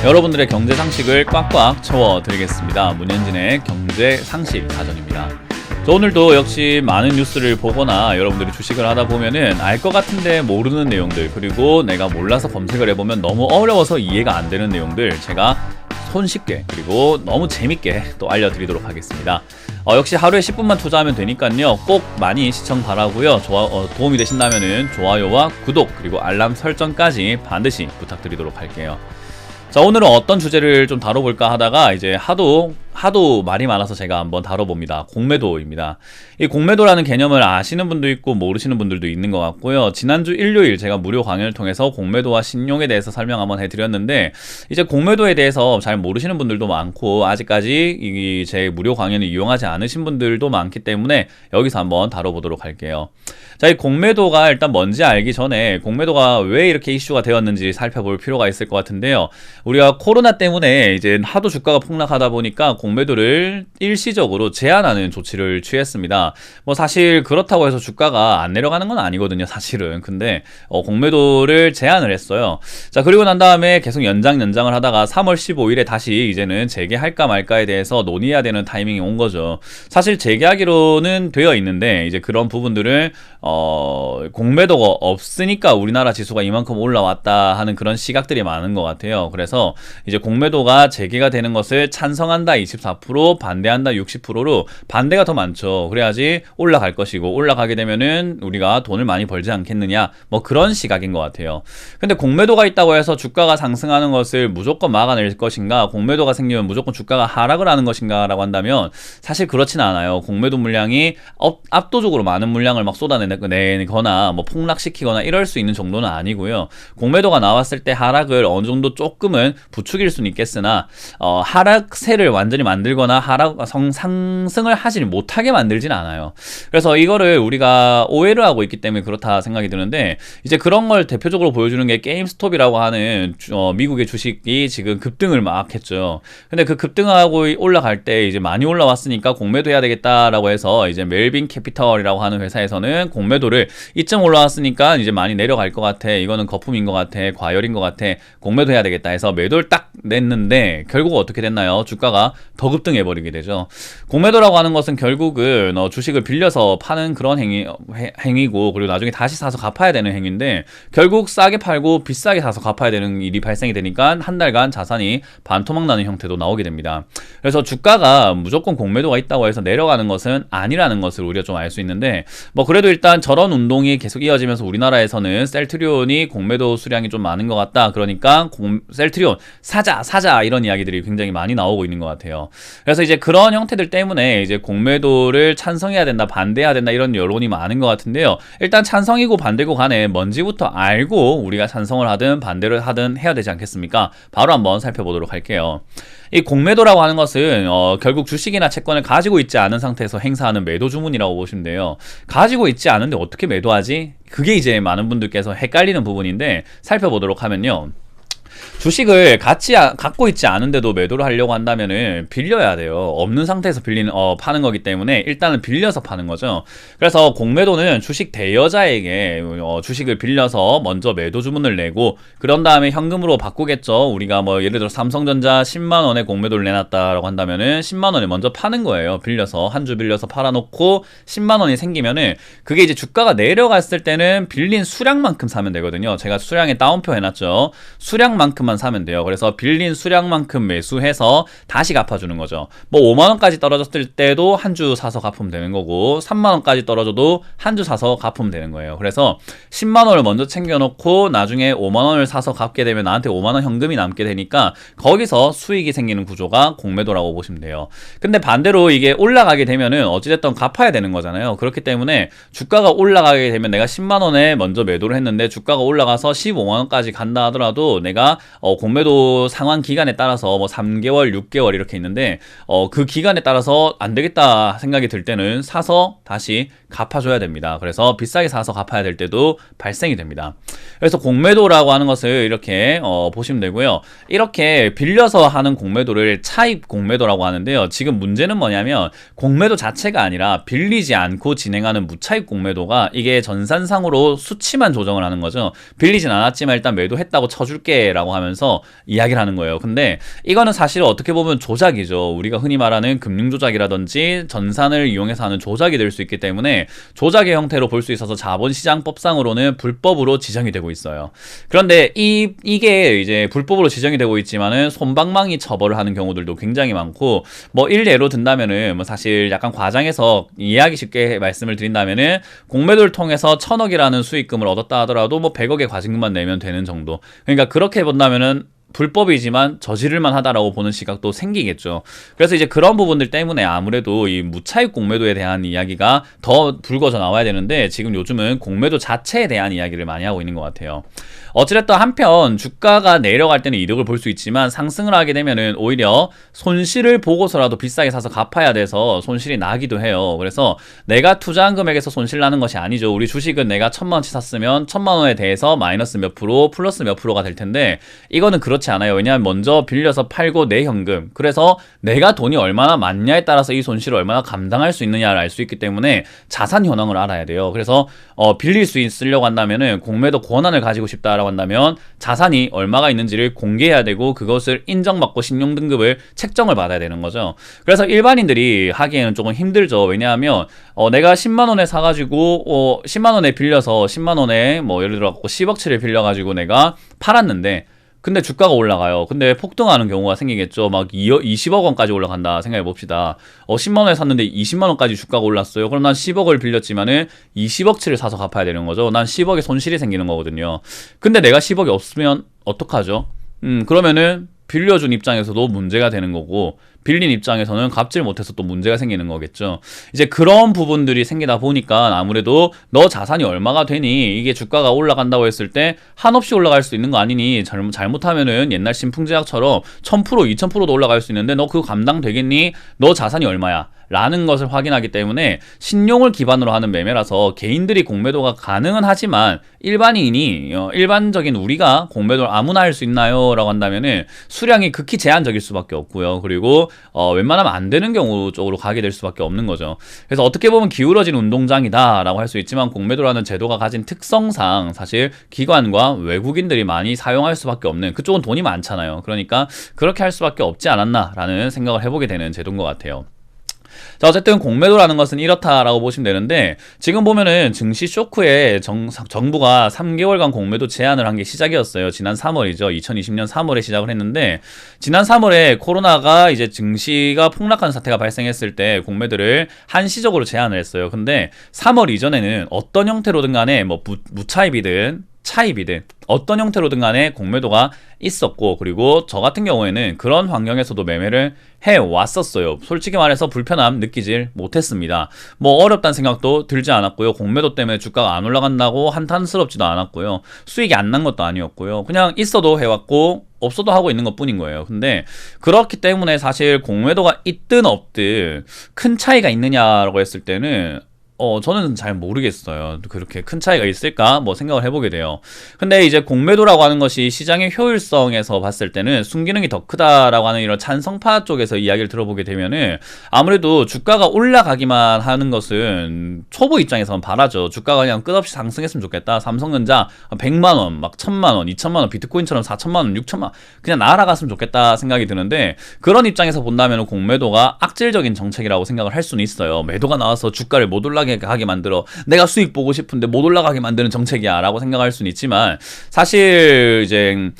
여러분들의 경제 상식을 꽉꽉 채워드리겠습니다. 문현진의 경제 상식 사전입니다. 오늘도 역시 많은 뉴스를 보거나 여러분들이 주식을 하다 보면은 알 것 같은데 모르는 내용들, 그리고 내가 몰라서 검색을 해보면 너무 어려워서 이해가 안 되는 내용들 제가 손쉽게 그리고 너무 재밌게 또 알려드리도록 하겠습니다. 역시 하루에 10분만 투자하면 되니까요. 꼭 많이 시청 바라고요. 도움이 되신다면은 좋아요와 구독 그리고 알람 설정까지 반드시 부탁드리도록 할게요. 자, 오늘은 어떤 주제를 좀 다뤄볼까 하다가 이제 하도 말이 많아서 제가 한번 다뤄봅니다. 공매도입니다. 이 공매도라는 개념을 아시는 분도 있고 모르시는 분들도 있는 것 같고요. 지난주 일요일 제가 무료 강연을 통해서 공매도와 신용에 대해서 설명 한번 해드렸는데, 이제 공매도에 대해서 잘 모르시는 분들도 많고 아직까지 제 무료 강연을 이용하지 않으신 분들도 많기 때문에 여기서 한번 다뤄보도록 할게요. 자, 이 공매도가 일단 뭔지 알기 전에 공매도가 왜 이렇게 이슈가 되었는지 살펴볼 필요가 있을 것 같은데요. 우리가 코로나 때문에 이제 하도 주가가 폭락하다 보니까 공매도를 일시적으로 제한하는 조치를 취했습니다. 뭐 사실 그렇다고 해서 주가가 안 내려가는 건 아니거든요, 사실은. 근데 공매도를 제한을 했어요. 자, 그리고 난 다음에 계속 연장을 하다가 3월 15일에 다시 이제는 재개할까 말까에 대해서 논의해야 되는 타이밍이 온 거죠. 사실 재개하기로는 되어 있는데 이제 그런 부분들을 공매도가 없으니까 우리나라 지수가 이만큼 올라왔다 하는 그런 시각들이 많은 것 같아요. 그래서 이제 공매도가 재개가 되는 것을 찬성한다 24%, 반대한다 60%로 반대가 더 많죠. 그래야지 올라갈 것이고, 올라가게 되면은 우리가 돈을 많이 벌지 않겠느냐, 뭐 그런 시각인 것 같아요. 근데 공매도가 있다고 해서 주가가 상승하는 것을 무조건 막아낼 것인가, 공매도가 생기면 무조건 주가가 하락을 하는 것인가 라고 한다면 사실 그렇진 않아요. 공매도 물량이 압도적으로 많은 물량을 막 쏟아내거나 뭐 폭락시키거나 이럴 수 있는 정도는 아니고요. 공매도가 나왔을 때 하락을 어느 정도 조금은 부추길 수는 있겠으나 하락세를 완전히 만들거나 상승을 하지 못하게 만들진 않아요. 그래서 이거를 우리가 오해를 하고 있기 때문에 그렇다 생각이 드는데, 이제 그런 걸 대표적으로 보여주는 게 게임스톱이라고 하는 미국의 주식이 지금 급등을 막 했죠. 근데 그 급등하고 올라갈 때 이제 많이 올라왔으니까 공매도 해야 되겠다라고 해서 이제 멜빈 캐피털이라고 하는 회사에서는 공매도를 이쯤 올라왔으니까 이제 많이 내려갈 것 같아, 이거는 거품인 것 같아, 과열인 것 같아, 공매도 해야 되겠다 해서 매도를 딱 냈는데 결국 어떻게 됐나요? 주가가 더 급등해버리게 되죠. 공매도라고 하는 것은 결국은 주식을 빌려서 파는 그런 행위고, 그리고 나중에 다시 사서 갚아야 되는 행위인데, 결국 싸게 팔고 비싸게 사서 갚아야 되는 일이 발생이 되니까 한 달간 자산이 반토막 나는 형태도 나오게 됩니다. 그래서 주가가 무조건 공매도가 있다고 해서 내려가는 것은 아니라는 것을 우리가 좀 알 수 있는데, 뭐 그래도 일단 저런 운동이 계속 이어지면서 우리나라에서는 셀트리온이 공매도 수량이 좀 많은 것 같다, 그러니까 셀트리온 사자 이런 이야기들이 굉장히 많이 나오고 있는 것 같아요. 그래서 이제 그런 형태들 때문에 이제 공매도를 찬성해야 된다, 반대해야 된다 이런 여론이 많은 것 같은데요. 일단 찬성이고 반대고 간에 뭔지부터 알고 우리가 찬성을 하든 반대를 하든 해야 되지 않겠습니까? 바로 한번 살펴보도록 할게요. 이 공매도라고 하는 것은 결국 주식이나 채권을 가지고 있지 않은 상태에서 행사하는 매도 주문이라고 보시면 돼요. 가지고 있지 않은데 어떻게 매도하지? 그게 이제 많은 분들께서 헷갈리는 부분인데, 살펴보도록 하면요. 주식을 갖고 있지 않은데도 매도를 하려고 한다면은 빌려야 돼요. 없는 상태에서 파는 거기 때문에 일단은 빌려서 파는 거죠. 그래서 공매도는 주식 대여자에게 주식을 빌려서 먼저 매도 주문을 내고, 그런 다음에 현금으로 바꾸겠죠. 우리가 뭐 예를 들어 삼성전자 10만 원에 공매도를 내놨다라고 한다면은 10만 원에 먼저 파는 거예요. 빌려서 한 주 빌려서 팔아놓고 10만 원이 생기면은 그게 이제 주가가 내려갔을 때는 빌린 수량만큼 사면 되거든요. 제가 수량에 따옴표 해놨죠. 수량만큼만 사면 돼요. 그래서 빌린 수량만큼 매수해서 다시 갚아주는 거죠. 뭐 5만원까지 떨어졌을 때도 한 주 사서 갚으면 되는 거고, 3만원까지 떨어져도 한 주 사서 갚으면 되는 거예요. 그래서 10만원을 먼저 챙겨놓고 나중에 5만원을 사서 갚게 되면 나한테 5만원 현금이 남게 되니까 거기서 수익이 생기는 구조가 공매도라고 보시면 돼요. 근데 반대로 이게 올라가게 되면은 어찌됐든 갚아야 되는 거잖아요. 그렇기 때문에 주가가 올라가게 되면 내가 10만원에 먼저 매도를 했는데 주가가 올라가서 15만원까지 간다 하더라도 내가 공매도 상환 기간에 따라서 뭐 3개월, 6개월 이렇게 있는데 그 기간에 따라서 안 되겠다 생각이 들 때는 사서 다시 갚아줘야 됩니다. 그래서 비싸게 사서 갚아야 될 때도 발생이 됩니다. 그래서 공매도라고 하는 것을 이렇게 보시면 되고요. 이렇게 빌려서 하는 공매도를 차입 공매도라고 하는데요. 지금 문제는 뭐냐면 공매도 자체가 아니라 빌리지 않고 진행하는 무차입 공매도가 이게 전산상으로 수치만 조정을 하는 거죠. 빌리진 않았지만 일단 매도했다고 쳐줄게 라고 하면서 이야기를 하는 거예요. 근데 이거는 사실 어떻게 보면 조작이죠. 우리가 흔히 말하는 금융조작이라든지 전산을 이용해서 하는 조작이 될 수 있기 때문에 조작의 형태로 볼 수 있어서 자본시장법상으로는 불법으로 지정이 되고 있어요. 그런데 이게 이제 불법으로 지정이 되고 있지만은 솜방망이 처벌을 하는 경우들도 굉장히 많고, 뭐 일례로 든다면은 뭐 사실 약간 과장해서 이해하기 쉽게 말씀을 드린다면은 공매도를 통해서 1,000억이라는 수익금을 얻었다 하더라도 뭐 100억의 과징금만 내면 되는 정도. 그러니까 그렇게 본다면은 불법이지만 저지를만 하다라고 보는 시각도 생기겠죠. 그래서 이제 그런 부분들 때문에 아무래도 이 무차입 공매도에 대한 이야기가 더 불거져 나와야 되는데, 지금 요즘은 공매도 자체에 대한 이야기를 많이 하고 있는 것 같아요. 어찌됐든 한편 주가가 내려갈 때는 이득을 볼 수 있지만 상승을 하게 되면은 오히려 손실을 보고서라도 비싸게 사서 갚아야 돼서 손실이 나기도 해요. 그래서 내가 투자한 금액에서 손실 나는 것이 아니죠. 우리 주식은 내가 1,000만 원치 샀으면 1,000만 원에 대해서 마이너스 몇 프로, 플러스 몇 프로가 될 텐데, 이거는 그렇지 않아요. 왜냐하면 먼저 빌려서 팔고 내 현금, 그래서 내가 돈이 얼마나 많냐에 따라서 이 손실을 얼마나 감당할 수 있느냐를 알 수 있기 때문에 자산 현황을 알아야 돼요. 그래서 빌릴 수 있으려고 한다면은 공매도 권한을 가지고 싶다라고 한다면 자산이 얼마가 있는지를 공개해야 되고, 그것을 인정받고 신용등급을 책정을 받아야 되는 거죠. 그래서 일반인들이 하기에는 조금 힘들죠. 왜냐하면 내가 10만 원에 사가지고 10만 원에 빌려서 10만 원에 뭐 예를 들어 10억치를 빌려가지고 내가 팔았는데, 근데 주가가 올라가요. 근데 폭등하는 경우가 생기겠죠. 막 20억 원까지 올라간다 생각해 봅시다. 10만 원에 샀는데 20만 원까지 주가가 올랐어요. 그럼 난 10억을 빌렸지만은 20억치를 사서 갚아야 되는 거죠. 난 10억의 손실이 생기는 거거든요. 근데 내가 10억이 없으면 어떡하죠? 그러면은 빌려준 입장에서도 문제가 되는 거고, 빌린 입장에서는 갚질 못해서 또 문제가 생기는 거겠죠. 이제 그런 부분들이 생기다 보니까 아무래도 너 자산이 얼마가 되니, 이게 주가가 올라간다고 했을 때 한없이 올라갈 수 있는 거 아니니, 잘못하면은 옛날 신풍제약처럼 1000%, 2000%도 올라갈 수 있는데 너 그거 감당되겠니? 너 자산이 얼마야? 라는 것을 확인하기 때문에 신용을 기반으로 하는 매매라서 개인들이 공매도가 가능은 하지만 일반인이 일반적인 우리가 공매도를 아무나 할 수 있나요? 라고 한다면은 수량이 극히 제한적일 수밖에 없고요. 그리고 웬만하면 안 되는 경우 쪽으로 가게 될 수밖에 없는 거죠. 그래서 어떻게 보면 기울어진 운동장이다 라고 할 수 있지만, 공매도라는 제도가 가진 특성상 사실 기관과 외국인들이 많이 사용할 수밖에 없는, 그쪽은 돈이 많잖아요. 그러니까 그렇게 할 수밖에 없지 않았나 라는 생각을 해보게 되는 제도인 것 같아요. 자, 어쨌든 공매도라는 것은 이렇다라고 보시면 되는데, 지금 보면은 증시 쇼크에 정부가 3개월간 공매도 제한을 한 게 시작이었어요. 지난 3월이죠. 2020년 3월에 시작을 했는데, 지난 3월에 코로나가 이제 증시가 폭락하는 사태가 발생했을 때 공매도를 한시적으로 제한을 했어요. 근데 3월 이전에는 어떤 형태로든 간에 뭐 무차입이든 차입이든 어떤 형태로든 간에 공매도가 있었고, 그리고 저 같은 경우에는 그런 환경에서도 매매를 해왔었어요. 솔직히 말해서 불편함 느끼질 못했습니다. 뭐 어렵다는 생각도 들지 않았고요. 공매도 때문에 주가가 안 올라간다고 한탄스럽지도 않았고요. 수익이 안 난 것도 아니었고요. 그냥 있어도 해왔고 없어도 하고 있는 것 뿐인 거예요. 근데 그렇기 때문에 사실 공매도가 있든 없든 큰 차이가 있느냐라고 했을 때는 저는 잘 모르겠어요. 그렇게 큰 차이가 있을까? 뭐 생각을 해보게 돼요. 근데 이제 공매도라고 하는 것이 시장의 효율성에서 봤을 때는 순기능이 더 크다라고 하는 이런 찬성파 쪽에서 이야기를 들어보게 되면은, 아무래도 주가가 올라가기만 하는 것은 초보 입장에서는 바라죠. 주가가 그냥 끝없이 상승했으면 좋겠다. 삼성전자 100만원, 막 1000만원, 2000만원, 비트코인처럼 4000만원, 6000만원 그냥 날아갔으면 좋겠다 생각이 드는데, 그런 입장에서 본다면 공매도가 악질적인 정책이라고 생각을 할 수는 있어요. 매도가 나와서 주가를 못 올라가게 만들어, 내가 수익 보고 싶은데 못 올라가게 만드는 정책이야 라고 생각할 수는 있지만, 사실 이제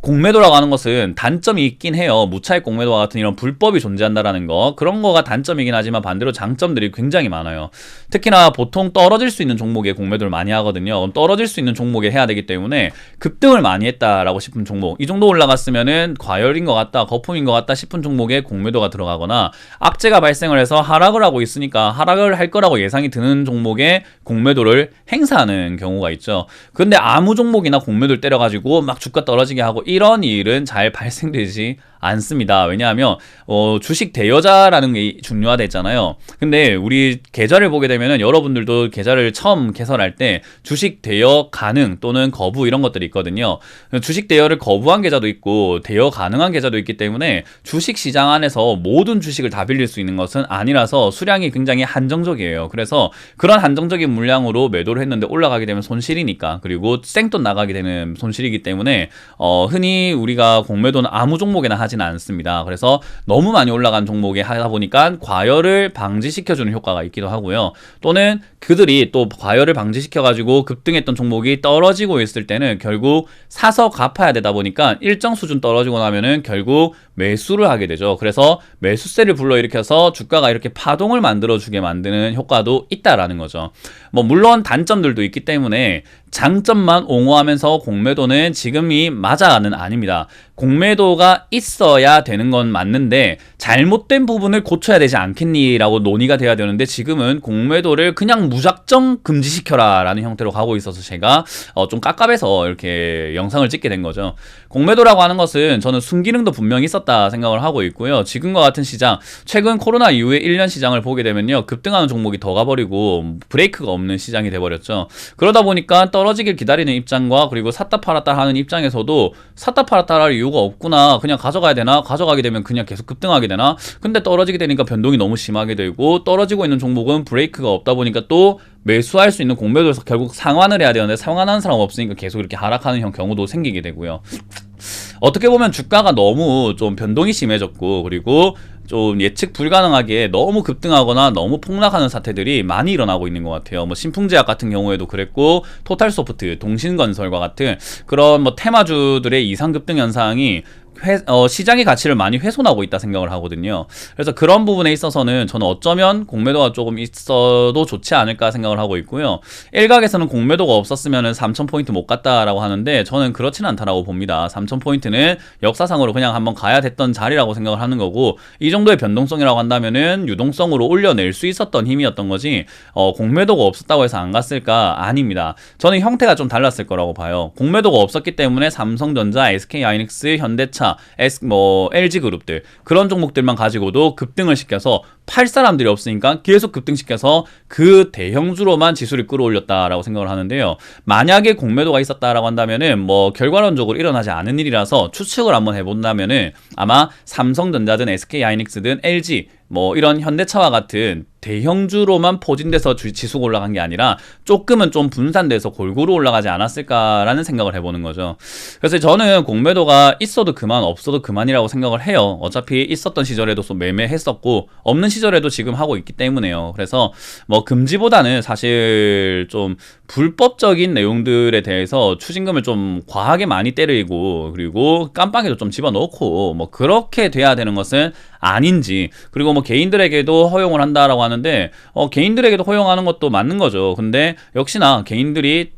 공매도라고 하는 것은 단점이 있긴 해요. 무차익 공매도와 같은 이런 불법이 존재한다라는 거, 그런 거가 단점이긴 하지만 반대로 장점들이 굉장히 많아요. 특히나 보통 떨어질 수 있는 종목에 공매도를 많이 하거든요. 그럼 떨어질 수 있는 종목에 해야 되기 때문에 급등을 많이 했다라고 싶은 종목, 이 정도 올라갔으면은 과열인 것 같다, 거품인 것 같다 싶은 종목에 공매도가 들어가거나, 악재가 발생을 해서 하락을 하고 있으니까 하락을 할 거라고 예상이 드는 종목에 공매도를 행사하는 경우가 있죠. 근데 아무 종목이나 공매도를 때려가지고 막 주가 떨어지게 하고 이런 일은 잘 발생되지 않습니다. 왜냐하면 주식 대여자라는 게 중요하다 했잖아요. 근데 우리 계좌를 보게 되면은 여러분들도 계좌를 처음 개설할 때 주식 대여 가능 또는 거부 이런 것들이 있거든요. 주식 대여를 거부한 계좌도 있고 대여 가능한 계좌도 있기 때문에 주식 시장 안에서 모든 주식을 다 빌릴 수 있는 것은 아니라서 수량이 굉장히 한정적이에요. 그래서 그런 한정적인 물량으로 매도를 했는데 올라가게 되면 손실이니까, 그리고 생돈 나가게 되는 손실이기 때문에 흔히 우리가 공매도는 아무 종목에나 하지는 않습니다. 그래서 너무 많이 올라간 종목에 하다 보니까 과열을 방지시켜주는 효과가 있기도 하고요. 또는 그들이 또 과열을 방지시켜가지고 급등했던 종목이 떨어지고 있을 때는 결국 사서 갚아야 되다 보니까 일정 수준 떨어지고 나면은 결국 매수를 하게 되죠. 그래서 매수세를 불러일으켜서 주가가 이렇게 파동을 만들어주게 만드는 효과도 있다라는 거죠. 뭐 물론 단점들도 있기 때문에 장점만 옹호하면서 공매도는 지금이 맞아는 아닙니다. 공매도가 있어야 되는 건 맞는데 잘못된 부분을 고쳐야 되지 않겠니라고 논의가 돼야 되는데, 지금은 공매도를 그냥 무작정 금지시켜라 라는 형태로 가고 있어서 제가 좀 깝깝해서 이렇게 영상을 찍게 된 거죠. 공매도라고 하는 것은 저는 순기능도 분명히 있었다 생각을 하고 있고요. 지금과 같은 시장, 최근 코로나 이후에 1년 시장을 보게 되면요, 급등하는 종목이 더 가버리고 브레이크가 없는 시장이 돼버렸죠. 그러다 보니까 떨어지길 기다리는 입장과 그리고 샀다 팔았다 하는 입장에서도 샀다 팔았다 할 이유가 없구나, 그냥 가져가야 되나, 가져가게 되면 그냥 계속 급등하게 되나, 근데 떨어지게 되니까 변동이 너무 심하게 되고, 떨어지고 있는 종목은 브레이크가 없다 보니까 또 매수할 수 있는 공매도에서 결국 상환을 해야 되는데 상환하는 사람 없으니까 계속 이렇게 하락하는 경우도 생기게 되고요. 어떻게 보면 주가가 너무 좀 변동이 심해졌고, 그리고 좀 예측 불가능하게 너무 급등하거나 너무 폭락하는 사태들이 많이 일어나고 있는 것 같아요. 뭐 신풍제약 같은 경우에도 그랬고, 토탈소프트, 동신건설과 같은 그런 뭐 테마주들의 이상 급등 현상이 시장의 가치를 많이 훼손하고 있다 생각을 하거든요. 그래서 그런 부분에 있어서는 저는 어쩌면 공매도가 조금 있어도 좋지 않을까 생각을 하고 있고요. 일각에서는 공매도가 없었으면 3,000포인트 못 갔다라고 하는데 저는 그렇지는 않다라고 봅니다. 3,000포인트는 역사상으로 그냥 한번 가야 됐던 자리라고 생각을 하는 거고, 이 정도의 변동성이라고 한다면은 유동성으로 올려낼 수 있었던 힘이었던 거지, 공매도가 없었다고 해서 안 갔을까? 아닙니다. 저는 형태가 좀 달랐을 거라고 봐요. 공매도가 없었기 때문에 삼성전자, SK하이닉스, 현대차, LG그룹들, 그런 종목들만 가지고도 급등을 시켜서 팔 사람들이 없으니까 계속 급등시켜서 그 대형주로만 지수를 끌어올렸다라고 생각을 하는데요. 만약에 공매도가 있었다라고 한다면은 뭐 결과론적으로 일어나지 않은 일이라서 추측을 한번 해본다면은 아마 삼성전자든 SK하이닉스든 LG 뭐 이런 현대차와 같은 대형주로만 포진돼서 지수가 올라간 게 아니라 조금은 좀 분산돼서 골고루 올라가지 않았을까라는 생각을 해보는 거죠. 그래서 저는 공매도가 있어도 그만 없어도 그만이라고 생각을 해요. 어차피 있었던 시절에도 매매했었고 없는 시절에도 지금 하고 있기 때문에요. 그래서 뭐 금지보다는 사실 좀 불법적인 내용들에 대해서 추징금을 좀 과하게 많이 때리고, 그리고 깜빵에도 좀 집어넣고 뭐 그렇게 돼야 되는 것은 아닌지, 그리고 뭐 개인들에게도 허용을 한다라고 하는데 개인들에게도 허용하는 것도 맞는 거죠. 근데 역시나 개인들이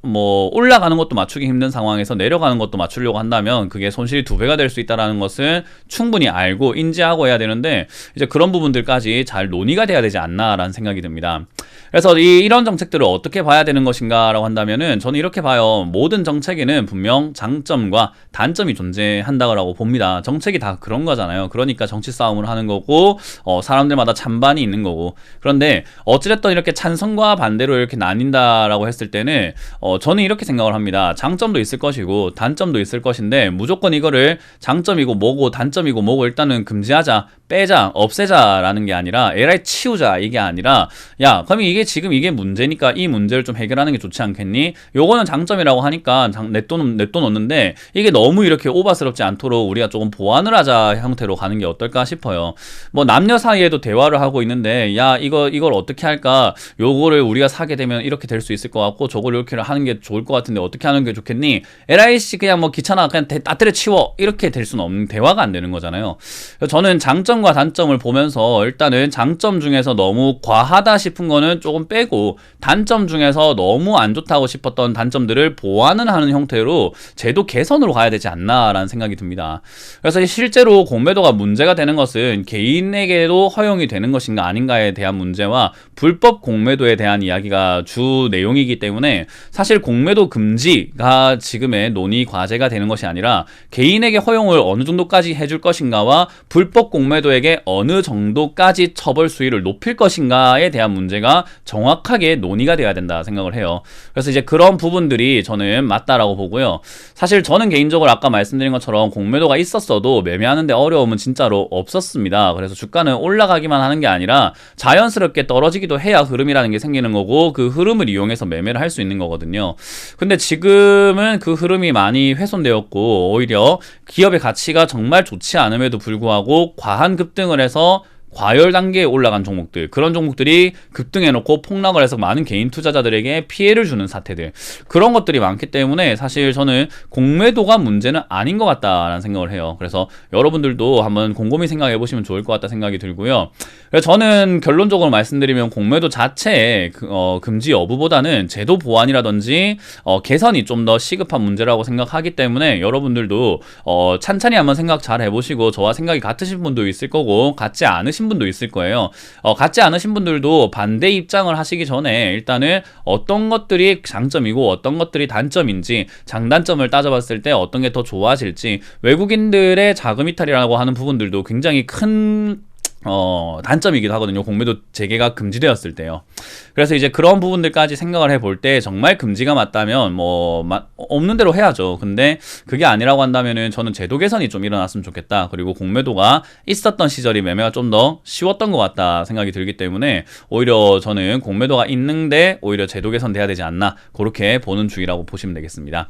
뭐 올라가는 것도 맞추기 힘든 상황에서 내려가는 것도 맞추려고 한다면 그게 손실이 2배가 될 수 있다는 것은 충분히 알고 인지하고 해야 되는데, 이제 그런 부분들까지 잘 논의가 돼야 되지 않나라는 생각이 듭니다. 그래서 이런 정책들을 어떻게 봐야 되는 것인가 라고 한다면은 저는 이렇게 봐요. 모든 정책에는 분명 장점과 단점이 존재한다고 봅니다. 정책이 다 그런 거잖아요. 그러니까 정치 싸움을 하는 거고 사람들마다 찬반이 있는 거고. 그런데 어찌됐든 이렇게 찬성과 반대로 이렇게 나뉜다라고 했을 때는 저는 이렇게 생각을 합니다. 장점도 있을 것이고 단점도 있을 것인데, 무조건 이거를 장점이고 뭐고 단점이고 뭐고 일단은 금지하자, 빼자, 없애자라는 게 아니라 에라이 치우자, 이게 아니라 야 그럼 이게 지금 이게 문제니까 이 문제를 좀 해결하는 게 좋지 않겠니? 요거는 장점이라고 하니까 내 돈 얻는데 이게 너무 이렇게 오바스럽지 않도록 우리가 조금 보완을 하자 형태로 가는 게 어떨까 싶어요. 뭐 남녀 사이에도 대화를 하고 있는데 야 이걸 어떻게 할까? 요거를 우리가 사게 되면 이렇게 될 수 있을 것 같고 저걸 이렇게 하는 게 좋을 것 같은데 어떻게 하는 게 좋겠니? 에라이 씨 그냥 뭐 귀찮아 그냥 다 때려 치워, 이렇게 될 수는 없는, 대화가 안 되는 거잖아요. 저는 장점과 단점을 보면서 일단은 장점 중에서 너무 과하다 싶은 거는 조금 빼고, 단점 중에서 너무 안 좋다고 싶었던 단점들을 보완을 하는 형태로 제도 개선으로 가야 되지 않나라는 생각이 듭니다. 그래서 실제로 공매도가 문제가 되는 것은 개인에게도 허용이 되는 것인가 아닌가에 대한 문제와 불법 공매도에 대한 이야기가 주 내용이기 때문에 사실 사실 공매도 금지가 지금의 논의 과제가 되는 것이 아니라 개인에게 허용을 어느 정도까지 해줄 것인가와 불법 공매도에게 어느 정도까지 처벌 수위를 높일 것인가에 대한 문제가 정확하게 논의가 돼야 된다 생각을 해요. 그래서 이제 그런 부분들이 저는 맞다라고 보고요. 사실 저는 개인적으로 아까 말씀드린 것처럼 공매도가 있었어도 매매하는데 어려움은 진짜로 없었습니다. 그래서 주가는 올라가기만 하는 게 아니라 자연스럽게 떨어지기도 해야 흐름이라는 게 생기는 거고, 그 흐름을 이용해서 매매를 할 수 있는 거거든요. 근데 지금은 그 흐름이 많이 훼손되었고, 오히려 기업의 가치가 정말 좋지 않음에도 불구하고 과한 급등을 해서 과열 단계에 올라간 종목들, 그런 종목들이 급등해놓고 폭락을 해서 많은 개인 투자자들에게 피해를 주는 사태들, 그런 것들이 많기 때문에 사실 저는 공매도가 문제는 아닌 것 같다라는 생각을 해요. 그래서 여러분들도 한번 곰곰이 생각해 보시면 좋을 것 같다 생각이 들고요. 그래서 저는 결론적으로 말씀드리면 공매도 자체의 금지 여부보다는 제도 보완이라든지 개선이 좀 더 시급한 문제라고 생각하기 때문에 여러분들도 찬찬히 한번 생각 잘 해보시고, 저와 생각이 같으신 분도 있을 거고 같지 않으신 분도 있을 거예요. 같지 않으신 분들도 반대 입장을 하시기 전에 일단은 어떤 것들이 장점이고 어떤 것들이 단점인지, 장단점을 따져봤을 때 어떤 게 더 좋아질지, 외국인들의 자금 이탈이라고 하는 부분들도 굉장히 큰 단점이기도 하거든요. 공매도 재개가 금지되었을 때요. 그래서 이제 그런 부분들까지 생각을 해볼 때 정말 금지가 맞다면 없는 대로 해야죠. 근데 그게 아니라고 한다면은 저는 제도 개선이 좀 일어났으면 좋겠다. 그리고 공매도가 있었던 시절이 매매가 좀 더 쉬웠던 것 같다 생각이 들기 때문에 오히려 저는 공매도가 있는데 오히려 제도 개선 돼야 되지 않나, 그렇게 보는 주의라고 보시면 되겠습니다.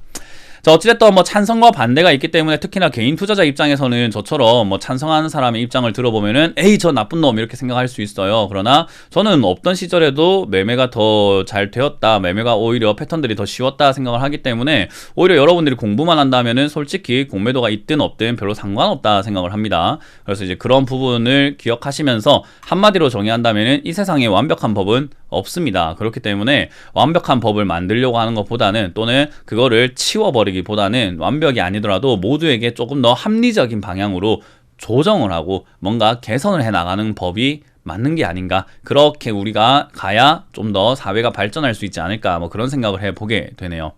자, 어찌됐든 찬성과 반대가 있기 때문에 특히나 개인 투자자 입장에서는 저처럼 찬성하는 사람의 입장을 들어보면은 에이 저 나쁜 놈 이렇게 생각할 수 있어요. 그러나 저는 없던 시절에도 매매가 더 잘 되었다, 매매가 오히려 패턴들이 더 쉬웠다 생각을 하기 때문에 오히려 여러분들이 공부만 한다면은 솔직히 공매도가 있든 없든 별로 상관없다 생각을 합니다. 그래서 이제 그런 부분을 기억하시면서 한마디로 정의한다면은 이 세상에 완벽한 법은 없습니다. 그렇기 때문에 완벽한 법을 만들려고 하는 것보다는, 또는 그거를 치워버리기보다는 완벽이 아니더라도 모두에게 조금 더 합리적인 방향으로 조정을 하고 뭔가 개선을 해 나가는 법이 맞는 게 아닌가, 그렇게 우리가 가야 좀 더 사회가 발전할 수 있지 않을까, 그런 생각을 해보게 되네요.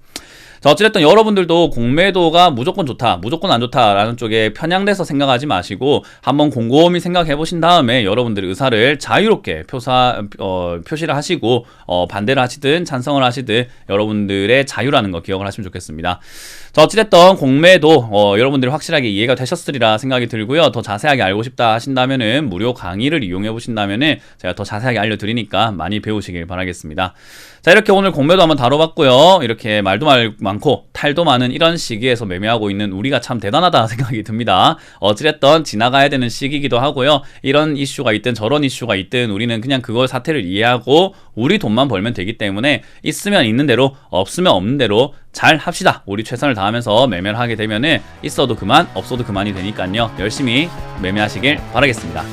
자, 어찌됐든 여러분들도 공매도가 무조건 좋다, 무조건 안 좋다라는 쪽에 편향돼서 생각하지 마시고 한번 곰곰이 생각해 보신 다음에 여러분들의 의사를 자유롭게 표시를 하시고 반대를 하시든 찬성을 하시든 여러분들의 자유라는 거 기억을 하시면 좋겠습니다. 자, 어찌됐든 공매도 여러분들이 확실하게 이해가 되셨으리라 생각이 들고요. 더 자세하게 알고 싶다 하신다면은 무료 강의를 이용해 보신다면은 제가 더 자세하게 알려드리니까 많이 배우시길 바라겠습니다. 자, 이렇게 오늘 공매도 한번 다뤄봤고요. 이렇게 말도 많고 탈도 많은 이런 시기에서 매매하고 있는 우리가 참 대단하다 생각이 듭니다. 어찌됐든 지나가야 되는 시기이기도 하고요. 이런 이슈가 있든 저런 이슈가 있든 우리는 그냥 그걸 사태를 이해하고 우리 돈만 벌면 되기 때문에 있으면 있는 대로, 없으면 없는 대로 잘 합시다. 우리 최선을 다하면서 매매를 하게 되면은 있어도 그만, 없어도 그만이 되니까요. 열심히 매매하시길 바라겠습니다.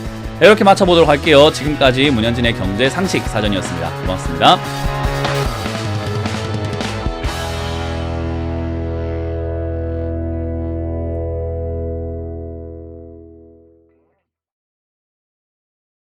이렇게 마쳐보도록 할게요. 지금까지 문현진의 경제 상식 사전이었습니다. 고맙습니다.